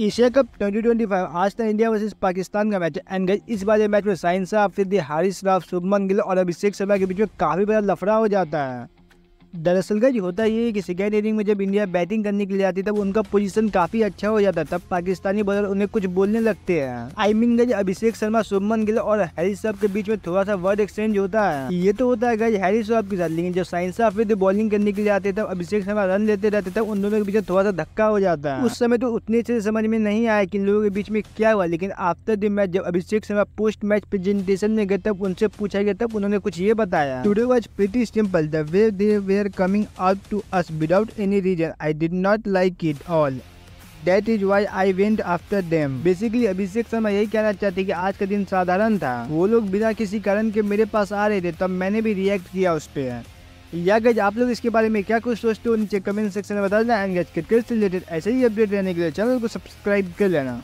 Asia cup 2025 आज था India versus Pakistan का मैच एंड गाइस इस बार मैच में साइन साहब, फिर हारिस राव, शुभमन गिल और अभिषेक शर्मा के बीच में काफी बड़ा लफड़ा हो जाता है। दरअसल गाइस होता ये है कि सेकेंड इनिंग में जब इंडिया बैटिंग करने के लिए आती है तब उनका पोजीशन काफी अच्छा हो जाता है। तब पाकिस्तानी बॉलर उन्हें कुछ बोलने लगते हैं। I mean guys Abhishek Sharma, Shubman Gill और हैरिस साहब के बीच में थोड़ा सा वर्ड एक्सचेंज होता है। ये तो होता है गाइस हैरिस साहब के साथ, लेकिन जब साइन साहब फिर बॉलिंग करने के लिए आते तब अभिषेक शर्मा रन लेते रहते तब उन दोनों के बीच में थोड़ा सा धक्का हो जाता है। उस समय तो उतने से समझ में नहीं आया कि इन लोगों के बीच में क्या हुआ, लेकिन आफ्टर द मैच जब Abhishek Sharma post match presentation में गए तब उनसे पूछा गया तब उन्होंने कुछ ये बताया। Today was pretty simple, the way they were coming out to us without any reason. I did not like it all. That is why I went after them. Basically Abhishek Sharma यही कहना चाहते कि आज का दिन साधारण था, वो लोग बिना किसी कारण के मेरे पास आ रहे थे तब मैंने भी रिएक्ट किया उस पे। या गाइस आप लोग इसके बारे में क्या कुछ सोचते हो नीचे कमेंट सेक्शन में बता देना। एंड गाइस क्रिकेट से रिलेटेड ऐसे ही अपडेट रहने के लिए चैनल को सब्सक्राइब कर लेना।